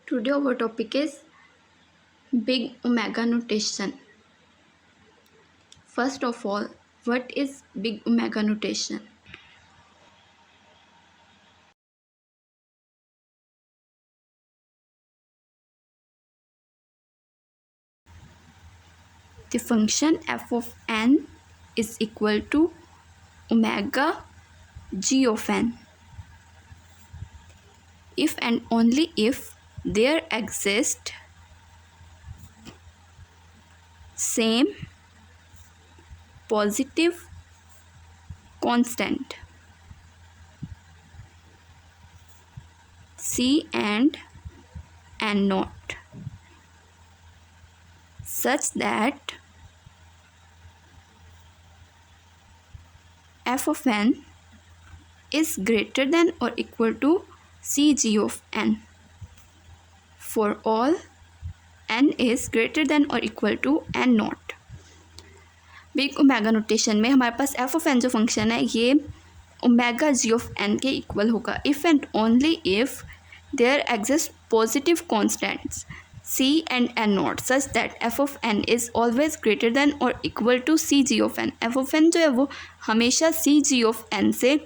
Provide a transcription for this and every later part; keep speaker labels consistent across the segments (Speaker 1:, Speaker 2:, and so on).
Speaker 1: Today our topic is big omega notation. First of all, what is big omega notation? The function f of n is equal to omega g of n if and only if there exist same positive constant c and n naught such that f of n is greater than or equal to cg of n for all n is greater than or equal to n not. Big omega notation में हमारे पास F of N जो function है ये omega G of N के equal होगा if and only if there exist positive constants c and n naught such that f of n is always greater than or equal to c g of n. f of n जो है वो हमेशा c g of n से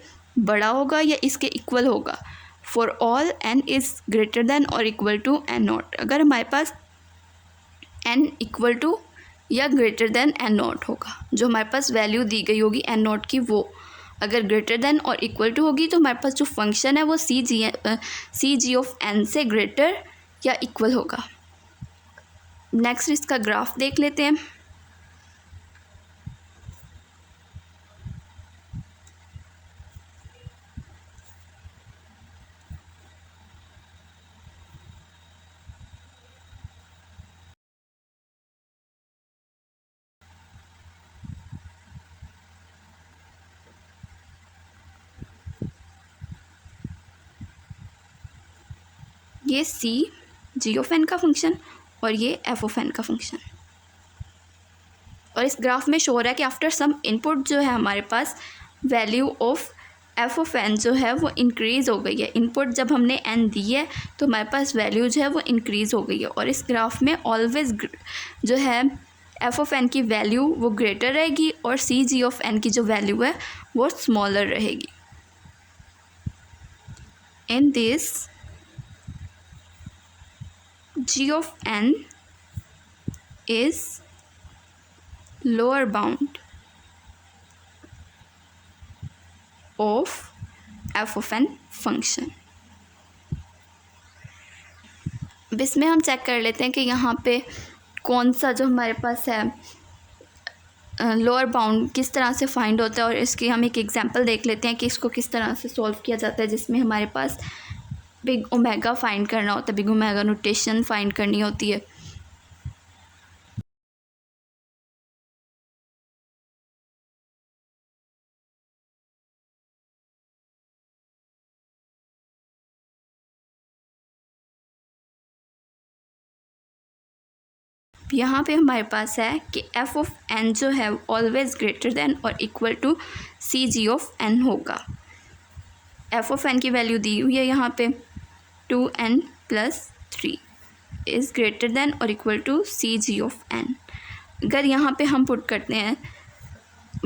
Speaker 1: बड़ा होगा या इसके equal होगा for all n is greater than और इक्वल टू n नॉट. अगर हमारे पास n इक्वल टू या ग्रेटर देन n नॉट होगा जो हमारे पास वैल्यू दी गई होगी n नॉट की वो अगर ग्रेटर देन और इक्वल टू होगी तो हमारे पास जो फंक्शन है वो सी जी ऑफ n से ग्रेटर या इक्वल होगा. नेक्स्ट इसका ग्राफ देख लेते हैं. ये सी जी ऑफ एन का फंक्शन और ये एफ ऑफ एन का फंक्शन और इस ग्राफ में शो हो रहा है कि आफ्टर सम इनपुट जो है हमारे पास value of f of N जो है वो इंक्रीज़ हो गई है. इनपुट जब हमने एन दी है तो हमारे पास वैल्यू जो है वो इंक्रीज़ हो गई है और इस ग्राफ में ऑलवेज जो है एफ ऑफ एन की वैल्यू वो ग्रेटर रहेगी और सी जी ऑफ एन की जो वैल्यू है वो स्मॉलर रहेगी. In this g of n is lower bound of f of n function. अब इसमें हम चेक कर लेते हैं कि यहाँ पे कौन सा जो हमारे पास है लोअर बाउंड किस तरह से फाइंड होता है और इसकी हम एक एग्जांपल देख लेते हैं कि इसको किस तरह से सॉल्व किया जाता है जिसमें हमारे पास बिग ओमेगा फाइंड करना होता है बिग ओमेगा नोटेशन फाइंड करनी होती है. यहाँ पे हमारे पास है कि f ऑफ n जो है ऑलवेज ग्रेटर देन और equal to C G of n होगा. f ऑफ n की वैल्यू दी हुई है यहाँ पे 2n + 3 इज़ ग्रेटर देन और equal to C G of n. अगर यहाँ पे हम पुट करते हैं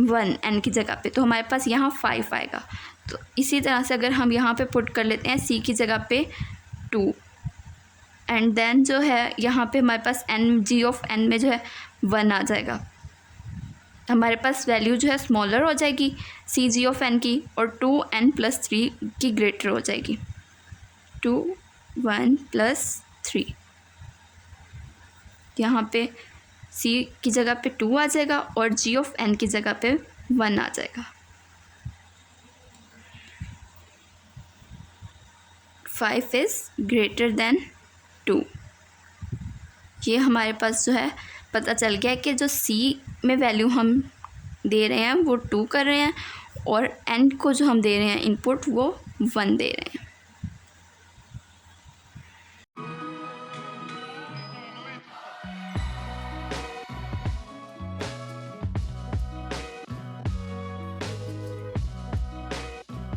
Speaker 1: 1 n की जगह पे तो हमारे पास यहाँ 5 आएगा. तो इसी तरह से अगर हम यहाँ पे पुट कर लेते हैं c की जगह पे 2 एंड देन जो है यहाँ पे हमारे पास n जी ऑफ n में जो है 1 आ जाएगा. हमारे पास वैल्यू जो है स्मॉलर हो जाएगी सी जी ऑफ n की और 2n + 3 की ग्रेटर हो जाएगी 2 1 + 3. यहाँ पे c की जगह पे 2 आ जाएगा और g ऑफ n की जगह पे 1 आ जाएगा. 5 इज़ ग्रेटर देन 2. ये हमारे पास जो है पता चल गया कि जो c में वैल्यू हम दे रहे हैं वो 2 कर रहे हैं और n को जो हम दे रहे हैं इनपुट वो 1 दे रहे हैं.